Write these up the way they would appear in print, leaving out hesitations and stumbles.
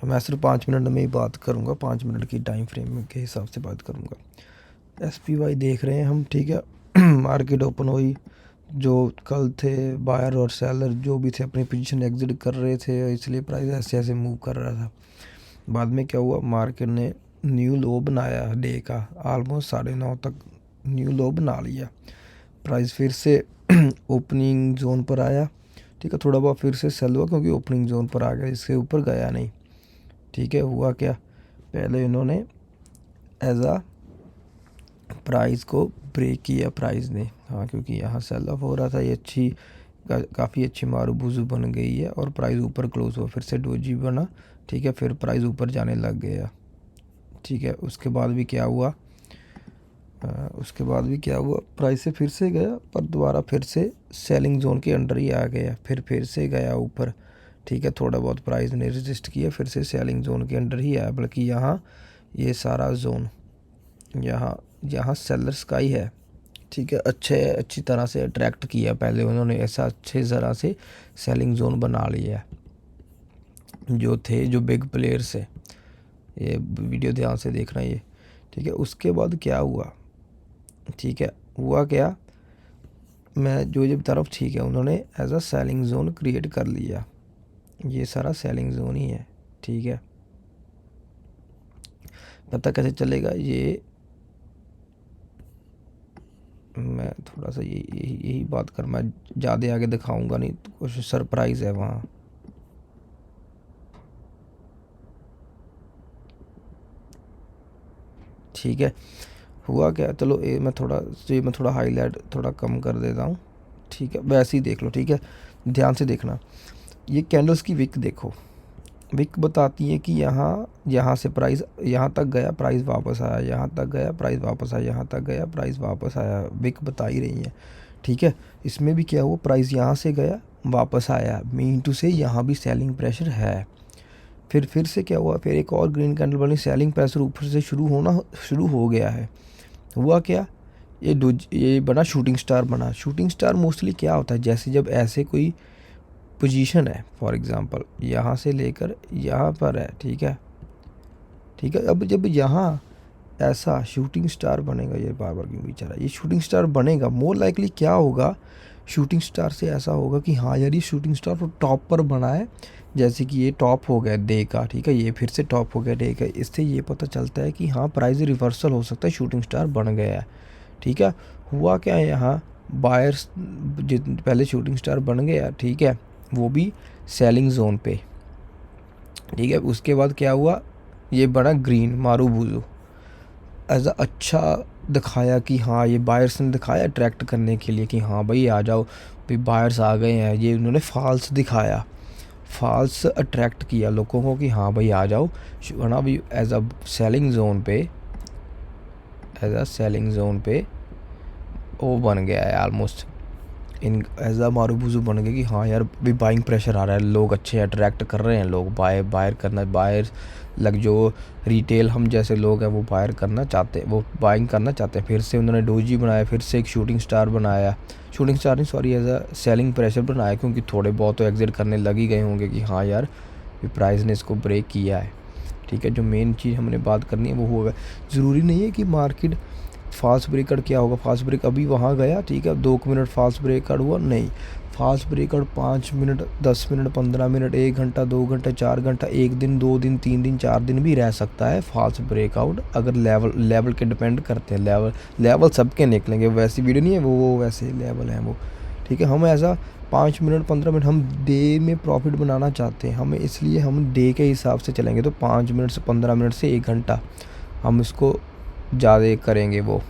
मैं सिर्फ 5 मिनट में ही बात करूँगा, 5 मिनट की टाइम फ्रेम के हिसाब से बात करूँगा। SPY देख रहे हैं हम, ठीक है। मार्केट ओपन हुई, जो कल थे बायर और सेलर जो भी थे अपनी पोजीशन एग्जिट कर रहे थे, इसलिए प्राइस ऐसे ऐसे मूव कर रहा था। बाद में क्या हुआ, मार्केट ने न्यू लो बनाया डे का, ऑलमोस्ट 9:30 तक न्यू लो बना लिया। प्राइस फिर से ओपनिंग जोन पर आया, ठीक है। थोड़ा बहुत फिर से सेल हुआ क्योंकि ओपनिंग जोन पर आ गया, इसके ऊपर गया नहीं, ठीक है। हुआ क्या, पहले इन्होंने एज आ प्राइस को ब्रेक किया प्राइस ने, हाँ, क्योंकि यहाँ सेल ऑफ हो रहा था। ये काफ़ी अच्छी मारूबूजू बन गई है और प्राइस ऊपर क्लोज हुआ, फिर से डोजी बना, ठीक है। फिर प्राइस ऊपर जाने लग गया, ठीक है। उसके बाद भी क्या हुआ, प्राइस से फिर से गया पर दोबारा फिर से सेलिंग जोन के अंडर ही आ गया, फिर से गया ऊपर, ठीक है। थोड़ा बहुत प्राइस ने रेजिस्ट किया, फिर से सेलिंग जोन के अंडर ही आया। बल्कि यहाँ ये सारा जोन यहाँ सेलर्स का ही है, ठीक है। अच्छी तरह से अट्रैक्ट किया पहले उन्होंने, ऐसा अच्छे तरह से सेलिंग जोन बना लिया जो बिग प्लेयर्स है। ये वीडियो ध्यान से देखना ये, ठीक है। उसके बाद क्या हुआ, ठीक है, हुआ क्या, मैं जो बता रहा हूँ, ठीक है। उन्होंने as a selling zone create कर लिया, ये सारा सेलिंग जोन ही है, ठीक है। पता कैसे चलेगा ये, मैं थोड़ा सा यही बात कर, मैं ज़्यादा आगे दिखाऊंगा नहीं तो कुछ सरप्राइज़ है वहाँ। ठीक है, हुआ क्या, चलो मैं थोड़ा हाईलाइट थोड़ा कम कर देता हूँ, ठीक है। वैसे ही देख लो, ठीक है, ध्यान से देखना। ये कैंडल्स की विक देखो, विक बताती है कि यहाँ से प्राइस यहाँ तक गया, प्राइस वापस आया, यहाँ तक गया, प्राइस वापस आया, यहाँ तक गया, प्राइस वापस आया, विक बता ही रही है, ठीक है। इसमें भी क्या हुआ, प्राइस यहाँ से गया, वापस आया, मीन टू से यहाँ भी सेलिंग प्रेशर है। फिर से क्या हुआ, फिर एक और ग्रीन कैंडल बनी, सेलिंग प्रेशर ऊपर से शुरू हो गया है। हुआ क्या, ये बना शूटिंग स्टार बना। शूटिंग स्टार मोस्टली क्या होता है, जैसे जब ऐसे कोई पोजीशन है, फॉर एग्ज़ाम्पल यहाँ से लेकर यहाँ पर है, ठीक है, ठीक है। अब जब यहाँ ऐसा शूटिंग स्टार बनेगा, ये बार बार क्यों बेचारा, ये शूटिंग स्टार बनेगा, मोर लाइकली क्या होगा, शूटिंग स्टार से ऐसा होगा कि हाँ यार ये शूटिंग स्टार तो टॉप पर बना है, जैसे कि ये टॉप हो गया डे का, ठीक है, ये फिर से टॉप हो गया डे का। इससे ये पता चलता है कि हाँ प्राइस रिवर्सल हो सकता है, शूटिंग स्टार बन गया है, ठीक है। हुआ क्या है, यहाँ बायर्स पहले शूटिंग स्टार बन गया, ठीक है, वो भी सेलिंग जोन पे, ठीक है। उसके बाद क्या हुआ, ये बना ग्रीन मारूबूजू, एज अच्छा दिखाया कि हाँ, ये बायर्स ने दिखाया अट्रैक्ट करने के लिए कि हाँ भाई आ जाओ, भाई बायर्स आ गए हैं। ये उन्होंने फॉल्स दिखाया, फॉल्स अट्रैक्ट किया लोगों को कि हाँ भाई आ जाओ, वरना भी एज अ सेलिंग जोन पे वो बन गया है ऑलमोस्ट, इन एज अ मारूबूजू बन गया कि हाँ यार भी बाइंग प्रेशर आ रहा है, लोग अच्छे अट्रैक्ट कर रहे हैं, लोग बायर लग जो रिटेल हम जैसे लोग हैं वो बाइंग करना चाहते हैं। फिर से उन्होंने डोजी बनाया, फिर से एक शूटिंग स्टार बनाया, शूटिंग स्टार नहीं sorry, as a selling pressure बनाया, क्योंकि थोड़े बहुत तो एग्जिट करने लग ही गए होंगे कि हाँ यार प्राइस ने इसको ब्रेक किया है, ठीक है। जो मेन चीज़ हमने बात करनी है वो होगा, ज़रूरी नहीं है कि मार्केट फास्ट ब्रेकर क्या होगा, फास्ट ब्रेक अभी वहाँ गया, ठीक है, 2 मिनट फास्ट ब्रेकर हुआ, नहीं, fast breaker 5 minute, 10 minute, 15 minute, 1 घंटा, 2 घंटा, 4 घंटा, 1 दिन, 2 दिन, 3 दिन, 4 दिन भी रह सकता है फास्ट ब्रेकआउट, अगर लेवल के डिपेंड करते हैं। लेवल सबके निकलेंगे, वैसी वीडियो नहीं है वो वैसे लेवल हैं वो, ठीक है। हम ऐसा 5 मिनट, 15 मिनट हम डे में प्रॉफिट बनाना चाहते हैं, हमें इसलिए हम डे के हिसाब से चलेंगे, तो 5 मिनट से 15 मिनट से 1 घंटा हम इसको ज़्यादा करेंगे, वो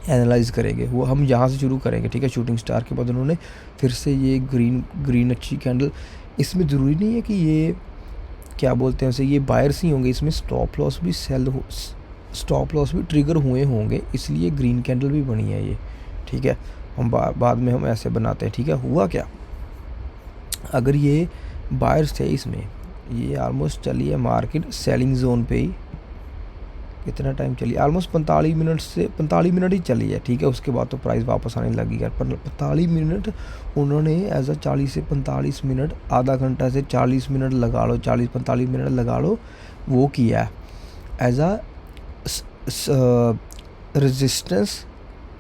एनालाइज करेंगे, वो हम यहाँ से शुरू करेंगे, ठीक है। शूटिंग स्टार के बाद उन्होंने फिर से ये ग्रीन अच्छी कैंडल, इसमें ज़रूरी नहीं है कि ये क्या बोलते हैं उसे, ये बायर्स ही होंगे, इसमें स्टॉप लॉस भी ट्रिगर हुए होंगे, इसलिए ग्रीन कैंडल भी बनी है ये, ठीक है। हम बाद में हम ऐसे बनाते हैं, ठीक है। हुआ क्या, अगर ये बायर्स थे इसमें, ये ऑलमोस्ट चली है मार्केट सेलिंग जोन पे ही, कितना टाइम चली, ऑलमोस्ट 45 मिनट ही चली है, ठीक है। उसके बाद तो प्राइस वापस आने लगी यार, पर 45 मिनट उन्होंने एज अ 40 से 45 मिनट, आधा घंटा से 40 मिनट लगा लो, 40-45 मिनट लगा लो, वो किया है as a resistance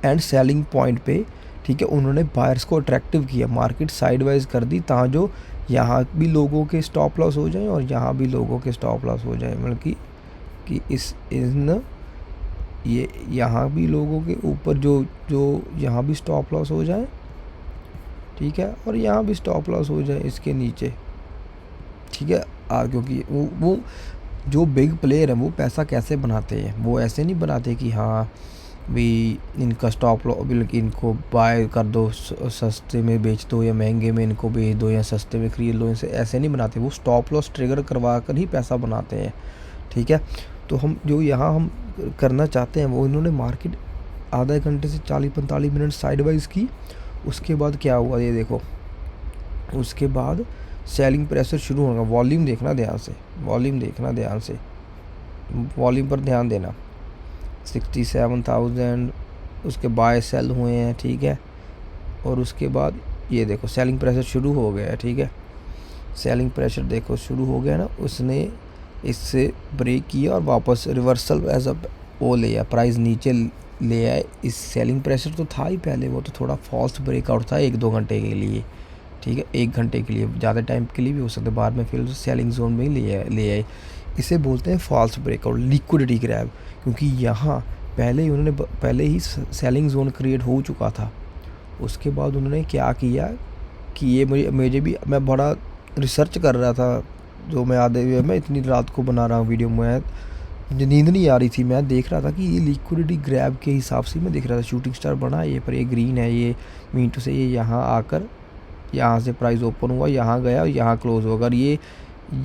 and selling point पे, ठीक है। उन्होंने बायर्स को अट्रैक्टिव किया, मार्केट साइडवाइज कर दी, जो यहाँ भी लोगों के स्टॉप लॉस हो जाए और यहाँ भी लोगों के स्टॉप लॉस हो जाए, मतलब कि ये यहाँ भी लोगों के ऊपर जो यहाँ भी स्टॉप लॉस हो जाए, ठीक है, और यहाँ भी स्टॉप लॉस हो जाए इसके नीचे, ठीक है। क्योंकि वो जो बिग प्लेयर है वो पैसा कैसे बनाते हैं, वो ऐसे नहीं बनाते कि हाँ भी इनका स्टॉप लॉस, बल्कि इनको बाय कर दो, सस्ते में बेच दो या महंगे में इनको बेच दो या सस्ते में ख़रीद लो, इनसे ऐसे नहीं बनाते। वो स्टॉप लॉस ट्रिगर करवा कर ही पैसा बनाते हैं, ठीक है। तो हम करना चाहते हैं वो, इन्होंने मार्केट आधा घंटे से 40-45 मिनट साइडवाइज की। उसके बाद क्या हुआ ये देखो, उसके बाद सेलिंग प्रेशर शुरू होगा। वॉल्यूम देखना ध्यान से, वॉल्यूम पर ध्यान देना। 67,000 उसके बाय सेल हुए हैं, ठीक है। और उसके बाद ये देखो सेलिंग प्रेशर शुरू हो गया है, ठीक है। सेलिंग प्रेशर देखो शुरू हो गया ना, उसने इससे ब्रेक किया और वापस रिवर्सल एज अ वो लिया, प्राइस नीचे ले आए। इस सेलिंग प्रेशर तो था ही पहले, वो तो थोड़ा फॉल्स ब्रेकआउट था 1-2 घंटे के लिए, ठीक है। 1 घंटे के लिए, ज़्यादा टाइम के लिए भी हो सकता है, बाद में फिर सेलिंग जोन में ही ले आए। इसे बोलते हैं फॉल्स ब्रेकआउट, लिक्विडिटी ग्रैब, क्योंकि यहाँ पहले ही सेलिंग जोन क्रिएट हो चुका था। उसके बाद उन्होंने क्या किया कि ये मैं बड़ा रिसर्च कर रहा था, जो मैं इतनी रात को बना रहा हूँ वीडियो, मुझे नींद नहीं आ रही थी, मैं देख रहा था कि ये लिक्विडिटी ग्रैब के हिसाब से मैं देख रहा था। शूटिंग स्टार बना ये, पर ये ग्रीन है, ये मीटू से ये यहाँ आकर यहाँ से प्राइस ओपन हुआ, यहाँ गया, यहाँ क्लोज हुआ। अगर ये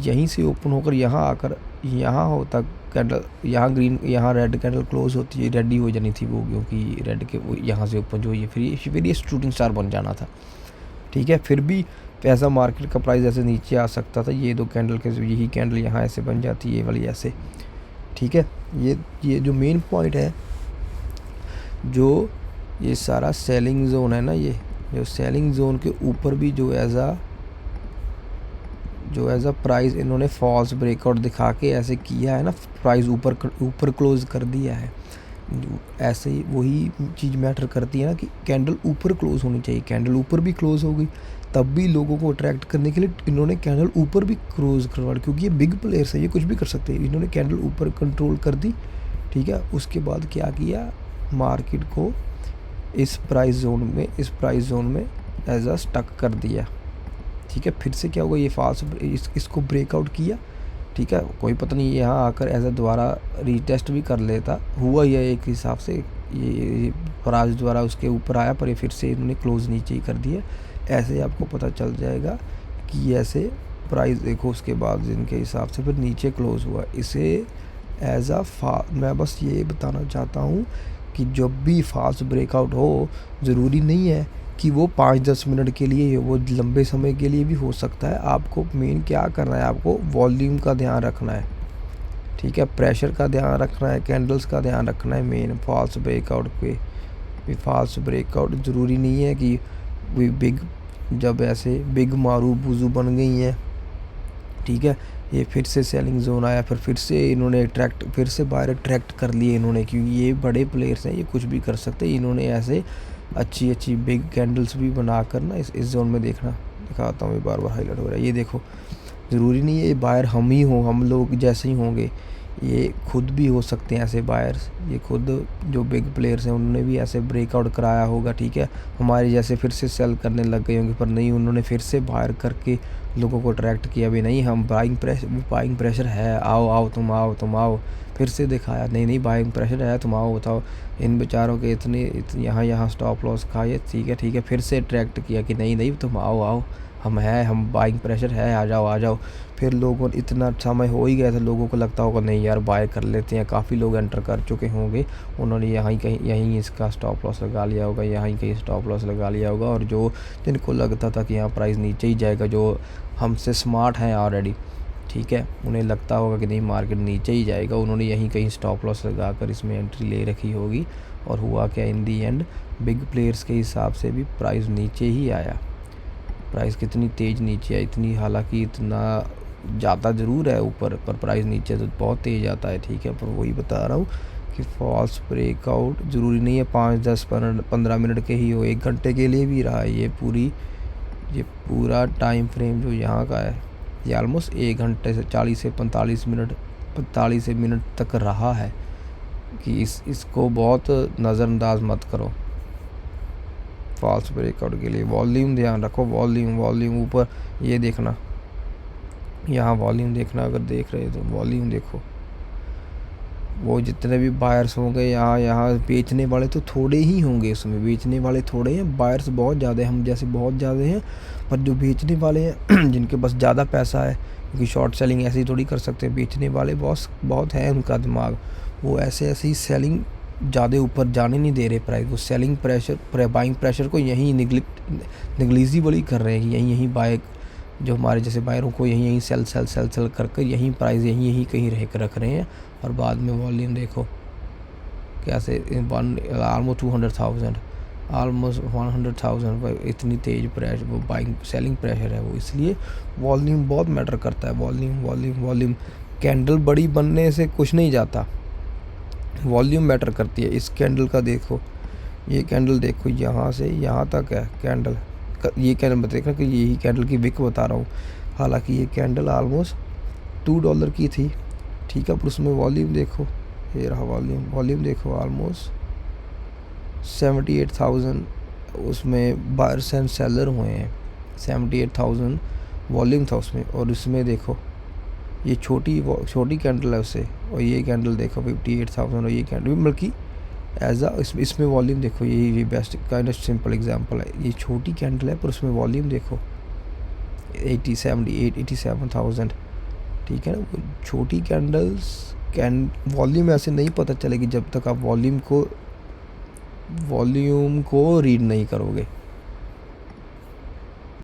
यहीं से ओपन होकर यहाँ आकर यहाँ होता कैंडल, यहाँ ग्रीन, यहाँ रेड कैंडल क्लोज होती है, रेड ही हो जानी थी वो, क्योंकि रेड के वो यहाँ से ओपन जो ये फिर ये शूटिंग स्टार बन जाना था, ठीक है। फिर भी पैसा मार्केट का प्राइस ऐसे नीचे आ सकता था। ये 2 कैंडल के यही कैंडल यहाँ ऐसे बन जाती है, ये वाली ऐसे, ठीक है। ये जो मेन पॉइंट है, जो ये सारा सेलिंग जोन है ना, ये जो सेलिंग जोन के ऊपर भी जो एज अ प्राइस इन्होंने फॉल्स ब्रेकआउट दिखा के ऐसे किया है ना, प्राइस ऊपर क्लोज कर दिया है। ऐसे ही वही चीज़ मैटर करती है ना कि कैंडल ऊपर क्लोज होनी चाहिए। कैंडल ऊपर भी क्लोज हो गई, तब भी लोगों को अट्रैक्ट करने के लिए इन्होंने कैंडल ऊपर भी क्लोज करवा, क्योंकि ये बिग प्लेयर्स है, ये कुछ भी कर सकते हैं। इन्होंने कैंडल ऊपर कंट्रोल कर दी, ठीक है। उसके बाद क्या किया, मार्केट को इस प्राइस जोन में एज अ स्टक कर दिया, ठीक है। फिर से क्या हुआ, ये फॉल्स इसको ब्रेकआउट किया, ठीक है। कोई पता नहीं यहाँ आकर एज अ दोबारा रीटेस्ट भी कर लेता, हुआ यह एक हिसाब से ये प्राइस द्वारा उसके ऊपर आया, पर ये फिर से इन्होंने क्लोज नीचे ही कर दिया। ऐसे आपको पता चल जाएगा कि ऐसे प्राइस देखो, उसके बाद जिनके हिसाब से फिर नीचे क्लोज हुआ। इसे एज अ मैं बस ये बताना चाहता हूँ कि जब भी फास्ट ब्रेकआउट हो, ज़रूरी नहीं है कि वो 5-10 मिनट के लिए, वो लंबे समय के लिए भी हो सकता है। आपको मेन क्या करना है, आपको वॉल्यूम का ध्यान रखना है, ठीक है। प्रेशर का ध्यान रखना है, कैंडल्स का ध्यान रखना है। मेन फॉल्स ब्रेकआउट पे फॉल्स ब्रेकआउट ज़रूरी नहीं है कि बिग, जब ऐसे बिग मारू बुजू बन गई हैं, ठीक है। ये फिर से सेलिंग जोन आया, फिर से इन्होंने फिर से बाहर अट्रैक्ट कर लिए इन्होंने, क्योंकि ये बड़े प्लेयर्स हैं, ये कुछ भी कर सकते हैं। इन्होंने ऐसे अच्छी बिग कैंडल्स भी बना कर ना इस जोन में देखना, दिखाता हूँ, बार हाईलाइट हो रहा है। ये देखो, ज़रूरी नहीं है ये बायर हम लोग जैसे ही होंगे, ये खुद भी हो सकते हैं ऐसे बायर्स। ये खुद जो बिग प्लेयर्स हैं उन्होंने भी ऐसे ब्रेकआउट कराया होगा, ठीक है। हमारे जैसे फिर से सेल करने लग गए होंगे, पर नहीं, उन्होंने फिर से बायर करके लोगों को अट्रैक्ट किया भी, नहीं हम बाइंग प्रेशर है, आओ तुम आओ। फिर से दिखाया, नहीं बाइंग प्रेशर है, तुम आओ, बताओ। इन बेचारों के इतने यहाँ स्टॉप लॉस खाए, ठीक है। फिर से अट्रैक्ट किया कि नहीं तुम आओ, हम बाइंग प्रेशर है, आ जाओ। फिर लोगों, इतना समय हो ही गया था, लोगों को लगता होगा नहीं यार बाय कर लेते हैं। काफ़ी लोग एंटर कर चुके होंगे, उन्होंने यहीं इसका स्टॉप लॉस लगा लिया होगा, यहीं कहीं स्टॉप लॉस लगा लिया होगा। और जिनको लगता था कि यहाँ प्राइस नीचे ही जाएगा, जो हमसे स्मार्ट हैं ऑलरेडी, ठीक है। उन्हें लगता होगा कि नहीं मार्केट नीचे ही जाएगा, उन्होंने यहीं कहीं स्टॉप लॉस लगाकर इसमें एंट्री ले रखी होगी, और हुआ क्या, इन दी एंड बिग प्लेयर्स के हिसाब से भी प्राइस नीचे ही आया। प्राइस कितनी तेज़ नीचे आई, इतनी, हालांकि इतना जाता ज़रूर है ऊपर, पर प्राइस नीचे तो बहुत तेज़ आता है, ठीक है। पर वही बता रहा हूँ कि फॉल्स ब्रेकआउट ज़रूरी नहीं है 5, 10, 15 मिनट के ही हो, 1 घंटे के लिए भी रहा है। ये पूरा टाइम फ्रेम जो यहाँ का है, ये ऑलमोस्ट 1 घंटे से 40 से 45 मिनट तक रहा है, कि इसको बहुत नज़रअंदाज मत करो फॉल्स ब्रेकआउट के लिए। वॉल्यूम ध्यान रखो, वॉल्यूम ऊपर, ये देखना, यहाँ वॉल्यूम देखना, अगर देख रहे हो तो वॉल्यूम देखो। वो जितने भी बायर्स होंगे यहाँ बेचने वाले तो थोड़े ही होंगे, उसमें बेचने वाले थोड़े हैं, बायर्स बहुत ज़्यादा हैं, हम जैसे बहुत ज़्यादा हैं। पर जो बेचने वाले हैं जिनके पास ज़्यादा पैसा है, क्योंकि शॉर्ट सेलिंग ऐसे ही थोड़ी कर सकते हैं, बेचने वाले बहुत है उनका दिमाग, वो ऐसे ही सेलिंग ज़्यादा ऊपर जाने नहीं दे रहे प्राइस, वो सेलिंग प्रेशर, बाइंग प्रेशर को यहीं निगलिजिबली कर रहे हैं, कि यहीं बाय, जो हमारे जैसे बायरों को यहीं सेल करके यहीं प्राइस यहीं कहीं रख रहे हैं। और बाद में वॉल्यूम देखो कैसे, ऑलमोस्ट 200,000, ऑलमोस्ट 100,000 पर इतनी तेज़ प्रेशर, वो बाइंग सेलिंग प्रेशर है वो, इसलिए वॉल्यूम बहुत मैटर करता है। वॉल्यूम कैंडल बड़ी बनने से कुछ नहीं जाता, वॉल्यूम मैटर करती है। इस कैंडल का देखो, ये कैंडल देखो, यहाँ से यहाँ तक है कैंडल, ये कैंडल देखना कि यही कैंडल की विक बता रहा हूँ, हालांकि ये कैंडल ऑलमोस्ट $2 की थी, ठीक है। पर उसमें वॉल्यूम देखो, ये रहा वॉल्यूम देखो, ऑलमोस्ट 78,000 उसमें बायर्स एंड सेलर हुए हैं, 78,000 वॉल्यूम था उसमें। और इसमें देखो ये छोटी कैंडल है उससे, और ये कैंडल देखो 58,000, और ये कैंडल बल्कि एज इसमें वॉल्यूम देखो, ये best kind of simple example है। ये छोटी कैंडल है पर उसमें वॉल्यूम देखो 87,000, ठीक है ना। छोटी कैंडल्स वॉल्यूम ऐसे नहीं पता चलेगी जब तक आप वॉल्यूम को रीड नहीं करोगे।